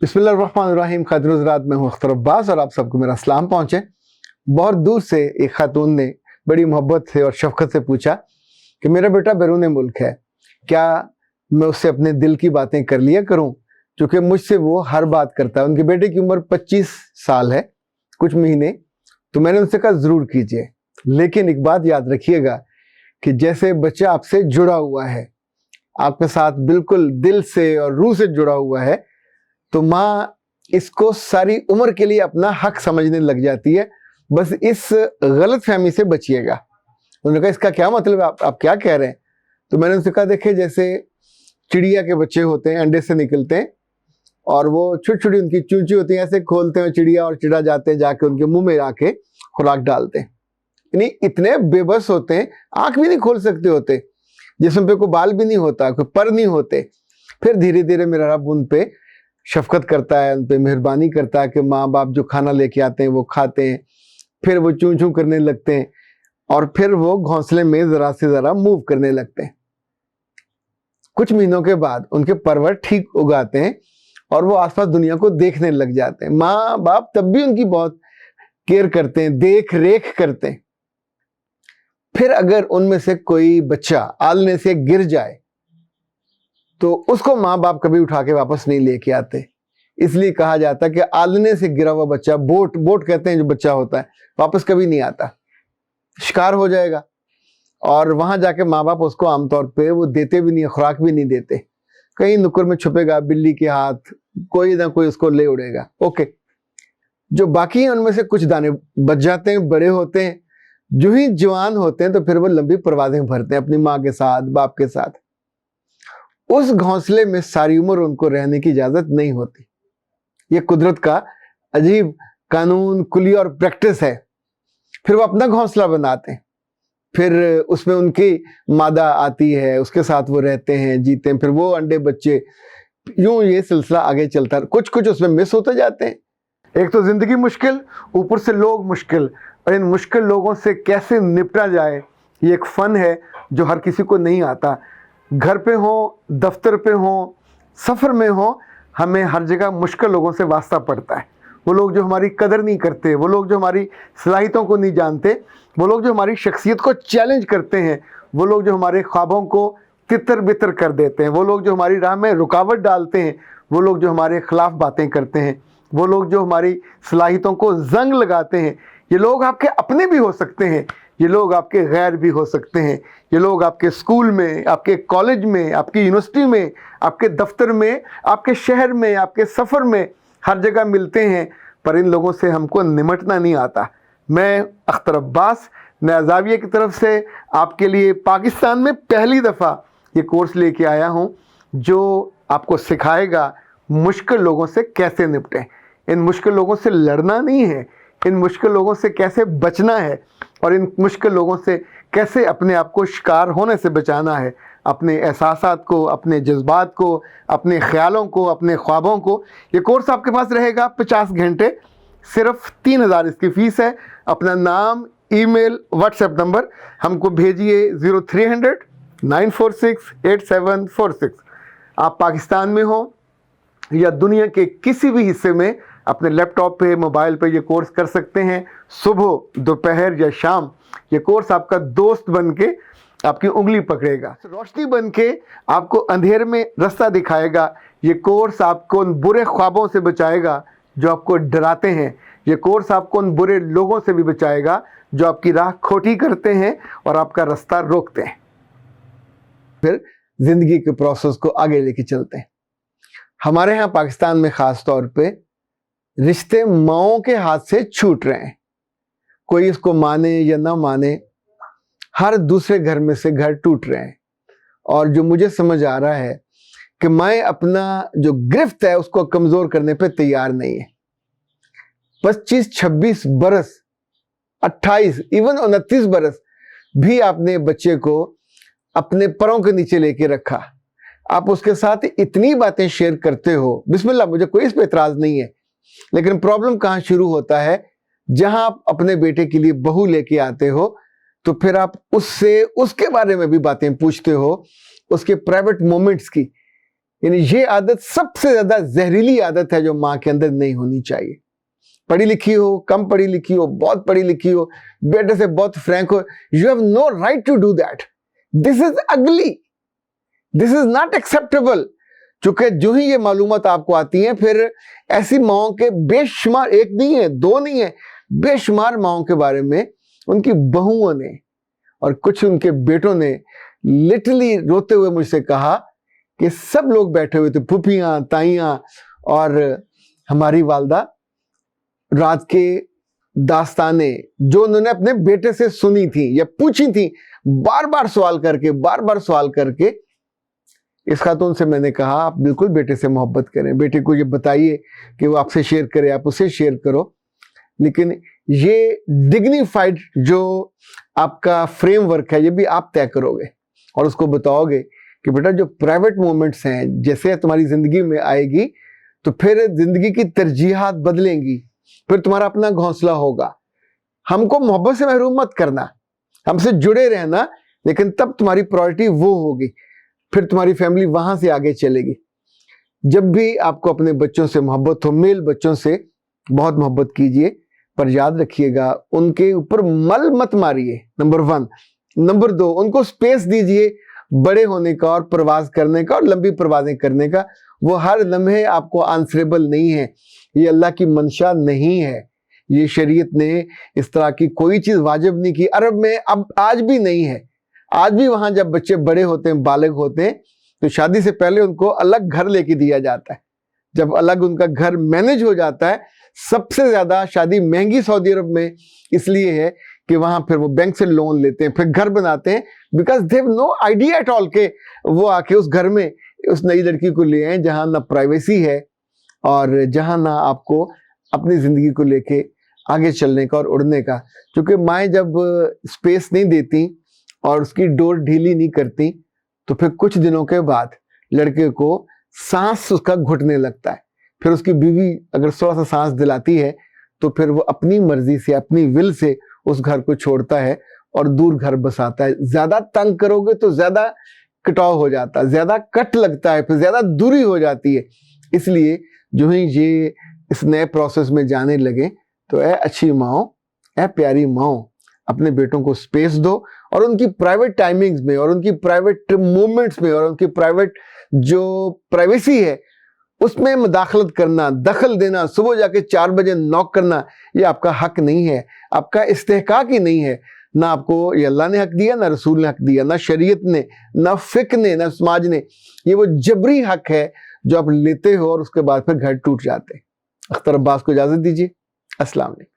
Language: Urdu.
بسم اللہ الرحمن الرحیم. خاتون حضرات، میں ہوں اختر عباس اور آپ سب کو میرا سلام پہنچے. بہت دور سے ایک خاتون نے بڑی محبت سے اور شفقت سے پوچھا کہ میرا بیٹا بیرون ملک ہے، کیا میں اس سے اپنے دل کی باتیں کر لیا کروں؟ چونکہ مجھ سے وہ ہر بات کرتا ہے. ان کے بیٹے کی عمر 25 سال ہے کچھ مہینے. تو میں نے ان سے کہا ضرور کیجئے، لیکن ایک بات یاد رکھیے گا کہ جیسے بچہ آپ سے جڑا ہوا ہے، آپ کے ساتھ بالکل دل سے اور روح سے جڑا ہوا ہے، تو ماں اس کو ساری عمر کے لیے اپنا حق سمجھنے لگ جاتی ہے. بس اس غلط فہمی سے بچیے گا. انہوں نے کہا اس کا کیا مطلب ہے، آپ کیا کہہ رہے ہیں؟ تو میں نے ان سے کہا دیکھیں، جیسے چڑیا کے بچے ہوتے ہیں، انڈے سے نکلتے ہیں اور وہ چھوٹی چھوٹی ان کی چونچی ہوتی ہیں، ایسے کھولتے ہیں چڑیا اور چڑا جاتے ہیں، جا کے ان کے منہ میں آ کے خوراک ڈالتے ہیں. یعنی اتنے بے بس ہوتے ہیں، آنکھ بھی نہیں کھول سکتے ہوتے، جسم پہ کوئی بال بھی نہیں ہوتا، کوئی پر نہیں ہوتے. پھر دھیرے دھیرے میرا رب ان پہ شفقت کرتا ہے، ان پہ مہربانی کرتا ہے کہ ماں باپ جو کھانا لے کے آتے ہیں وہ کھاتے ہیں. پھر وہ چون چون کرنے لگتے ہیں اور پھر وہ گھونسلے میں ذرا سے ذرا موو کرنے لگتے ہیں. کچھ مہینوں کے بعد ان کے پرور ٹھیک اگاتے ہیں اور وہ آس پاس دنیا کو دیکھنے لگ جاتے ہیں. ماں باپ تب بھی ان کی بہت کیئر کرتے ہیں، دیکھ ریکھ کرتے ہیں. پھر اگر ان میں سے کوئی بچہ آلنے سے گر جائے تو اس کو ماں باپ کبھی اٹھا کے واپس نہیں لے کے آتے. اس لیے کہا جاتا ہے کہ آلنے سے گرا ہوا بچہ، بوٹ کہتے ہیں جو بچہ ہوتا ہے، واپس کبھی نہیں آتا، شکار ہو جائے گا. اور وہاں جا کے ماں باپ اس کو عام طور پہ وہ دیتے بھی نہیں، خوراک بھی نہیں دیتے. کہیں نکر میں چھپے گا، بلی کے ہاتھ، کوئی نہ کوئی اس کو لے اڑے گا. اوکے، جو باقی ہیں ان میں سے کچھ دانے بچ جاتے ہیں، بڑے ہوتے ہیں. جو ہی جوان ہوتے ہیں تو پھر وہ لمبی پروازیں بھرتے ہیں اپنی ماں کے ساتھ، باپ کے ساتھ. اس گھونسلے میں ساری عمر ان کو رہنے کی اجازت نہیں ہوتی. یہ قدرت کا عجیب قانون کلی اور پریکٹس ہے. پھر وہ اپنا گھونسلہ بناتے ہیں، پھر اس میں ان کی مادہ آتی ہے، اس کے ساتھ وہ رہتے ہیں، جیتے ہیں، پھر وہ انڈے بچے، یوں یہ سلسلہ آگے چلتا ہے. کچھ اس میں مس ہوتے جاتے ہیں. ایک تو زندگی مشکل، اوپر سے لوگ مشکل، اور ان مشکل لوگوں سے کیسے نپٹا جائے یہ ایک فن ہے جو ہر کسی کو نہیں آتا. گھر پہ ہوں، دفتر پہ ہوں، سفر میں ہوں، ہمیں ہر جگہ مشکل لوگوں سے واسطہ پڑتا ہے. وہ لوگ جو ہماری قدر نہیں کرتے، وہ لوگ جو ہماری صلاحیتوں کو نہیں جانتے، وہ لوگ جو ہماری شخصیت کو چیلنج کرتے ہیں، وہ لوگ جو ہمارے خوابوں کو تتر بتر کر دیتے ہیں، وہ لوگ جو ہماری راہ میں رکاوٹ ڈالتے ہیں، وہ لوگ جو ہمارے خلاف باتیں کرتے ہیں، وہ لوگ جو ہماری صلاحیتوں کو زنگ لگاتے ہیں. یہ لوگ آپ کے اپنے بھی ہو سکتے ہیں، یہ لوگ آپ کے غیر بھی ہو سکتے ہیں. یہ لوگ آپ کے اسکول میں، آپ کے کالج میں، آپ کی یونیورسٹی میں، آپ کے دفتر میں، آپ کے شہر میں، آپ کے سفر میں، ہر جگہ ملتے ہیں. پر ان لوگوں سے ہم کو نمٹنا نہیں آتا. میں اختر عباس نیا زاویہ کی طرف سے آپ کے لیے پاکستان میں پہلی دفعہ یہ کورس لے کے آیا ہوں جو آپ کو سکھائے گا مشکل لوگوں سے کیسے نپٹیں. ان مشکل لوگوں سے لڑنا نہیں ہے، ان مشکل لوگوں سے کیسے بچنا ہے، اور ان مشکل لوگوں سے کیسے اپنے آپ کو شکار ہونے سے بچانا ہے، اپنے احساسات کو، اپنے جذبات کو، اپنے خیالوں کو، اپنے خوابوں کو. یہ کورس آپ کے پاس رہے گا 50 گھنٹے، صرف 3000 اس کی فیس ہے. اپنا نام، ای میل، واٹس ایپ نمبر ہم کو بھیجیے 0300 946 8746. آپ پاکستان میں ہوں یا دنیا کے کسی بھی حصے میں اپنے لیپ ٹاپ پہ، موبائل پہ یہ کورس کر سکتے ہیں. صبح، دوپہر یا شام یہ کورس آپ کا دوست بن کے آپ کی انگلی پکڑے گا، روشنی بن کے آپ کو اندھیر میں رستہ دکھائے گا. یہ کورس آپ کو ان برے خوابوں سے بچائے گا جو آپ کو ڈراتے ہیں. یہ کورس آپ کو ان برے لوگوں سے بھی بچائے گا جو آپ کی راہ کھوٹی کرتے ہیں اور آپ کا رستہ روکتے ہیں. پھر زندگی کے پروسیس کو آگے لے کے چلتے ہیں. ہمارے ہاں پاکستان میں خاص طور پہ رشتے ماؤں کے ہاتھ سے چھوٹ رہے ہیں. کوئی اس کو مانے یا نہ مانے، ہر دوسرے گھر میں سے گھر ٹوٹ رہے ہیں. اور جو مجھے سمجھ آ رہا ہے کہ میں اپنا جو گرفت ہے اس کو کمزور کرنے پہ تیار نہیں ہے. 25 26 برس، 28 ایون 29 برس بھی آپ نے بچے کو اپنے پروں کے نیچے لے کے رکھا. آپ اس کے ساتھ اتنی باتیں شیئر کرتے ہو، بسم اللہ، مجھے کوئی اس پہ اعتراض نہیں ہے. لیکن پرابلم کہاں شروع ہوتا ہے؟ جہاں آپ اپنے بیٹے کے لیے بہو لے کے آتے ہو تو پھر آپ اس سے اس کے بارے میں بھی باتیں پوچھتے ہو، اس کے پرائیویٹ مومنٹس کی. یعنی یہ عادت سب سے زیادہ زہریلی عادت ہے جو ماں کے اندر نہیں ہونی چاہیے. پڑھی لکھی ہو, کم پڑھی لکھی ہو, بہت پڑھی لکھی ہو, بیٹے سے بہت Frank who, you have no right to do that. This is ugly. This is not acceptable. چونکہ جو ہی یہ معلومات آپ کو آتی ہیں, پھر ایسی ماؤں کے بے شمار, ایک نہیں ہے, دو نہیں ہے, بے شمار ماؤں کے بارے میں ان کی بہوؤں نے اور کچھ ان کے بیٹوں نے لٹرلی روتے ہوئے مجھ سے کہا کہ سب لوگ بیٹھے ہوئے تھے, پھوپھیاں, تائیاں اور ہماری والدہ, رات کے داستانیں جو انہوں نے اپنے بیٹے سے سنی تھی یا پوچھی تھی, بار بار سوال کر کے اس خاتون سے میں نے کہا آپ بالکل بیٹے سے محبت کریں, بیٹے کو یہ بتائیے کہ وہ آپ سے شیئر کرے, آپ اسے شیئر کرو, لیکن یہ ڈگنیفائڈ جو آپ کا فریم ورک ہے یہ بھی آپ طے کرو گے اور اس کو بتاؤ گے کہ بیٹا جو پرائیویٹ مومنٹس ہیں جیسے تمہاری زندگی میں آئے گی تو پھر زندگی کی ترجیحات بدلیں گی, پھر تمہارا اپنا گھونسلہ ہوگا. ہم کو محبت سے محروم مت کرنا, ہم سے جڑے رہنا, لیکن تب تمہاری پرائورٹی وہ ہوگی, پھر تمہاری فیملی وہاں سے آگے چلے گی. جب بھی آپ کو اپنے بچوں سے محبت ہو, میل بچوں سے بہت محبت کیجئے, پر یاد رکھیے گا ان کے اوپر مل مت ماریے, نمبر 1. نمبر 2, ان کو سپیس دیجئے بڑے ہونے کا اور پرواز کرنے کا اور لمبی پروازیں کرنے کا. وہ ہر لمحے آپ کو آنسریبل نہیں ہے, یہ اللہ کی منشا نہیں ہے, یہ شریعت نے اس طرح کی کوئی چیز واجب نہیں کی. عرب میں اب آج بھی نہیں ہے, آج بھی وہاں جب بچے بڑے ہوتے ہیں, بالغ ہوتے ہیں, تو شادی سے پہلے ان کو الگ گھر لے کے دیا جاتا ہے. جب الگ ان کا گھر مینج ہو جاتا ہے, سب سے زیادہ شادی مہنگی سعودی عرب میں اس لیے ہے کہ وہاں پھر وہ بینک سے لون لیتے ہیں, پھر گھر بناتے ہیں, because they have no idea at all کہ وہ آ کے اس گھر میں اس نئی لڑکی کو لے آئیں جہاں نہ پرائیویسی ہے اور جہاں نہ آپ کو اپنی زندگی کو لے کے آگے چلنے کا اور اڑنے کا. کیونکہ مائیں جب اسپیس نہیں دیتی اور اس کی ڈور ڈھیلی نہیں کرتی تو پھر کچھ دنوں کے بعد لڑکے کو سانس اس کا گھٹنے لگتا ہے. پھر اس کی بیوی اگر تھوڑا سا سانس دلاتی ہے تو پھر وہ اپنی مرضی سے, اپنی ول سے اس گھر کو چھوڑتا ہے اور دور گھر بساتا ہے. زیادہ تنگ کرو گے تو زیادہ کٹاؤ ہو جاتا ہے, زیادہ کٹ لگتا ہے, پھر زیادہ دوری ہو جاتی ہے. اس لیے جو ہی یہ اس نئے پروسیس میں جانے لگے تو اے اچھی ماؤں, اے پیاری ماؤں, اپنے بیٹوں کو سپیس دو اور ان کی پرائیویٹ ٹائمنگز میں اور ان کی پرائیویٹ مومنٹس میں اور ان کی پرائیویٹ جو پرائیویسی ہے اس میں مداخلت کرنا, دخل دینا, صبح جا کے 4 بجے نوک کرنا, یہ آپ کا حق نہیں ہے, آپ کا استحقاق ہی نہیں ہے. نہ آپ کو یہ اللہ نے حق دیا, نہ رسول نے حق دیا, نہ شریعت نے, نہ فقہ نے, نہ سماج نے. یہ وہ جبری حق ہے جو آپ لیتے ہو اور اس کے بعد پھر گھر ٹوٹ جاتے. اختر عباس کو اجازت دیجیے. السلام علیکم.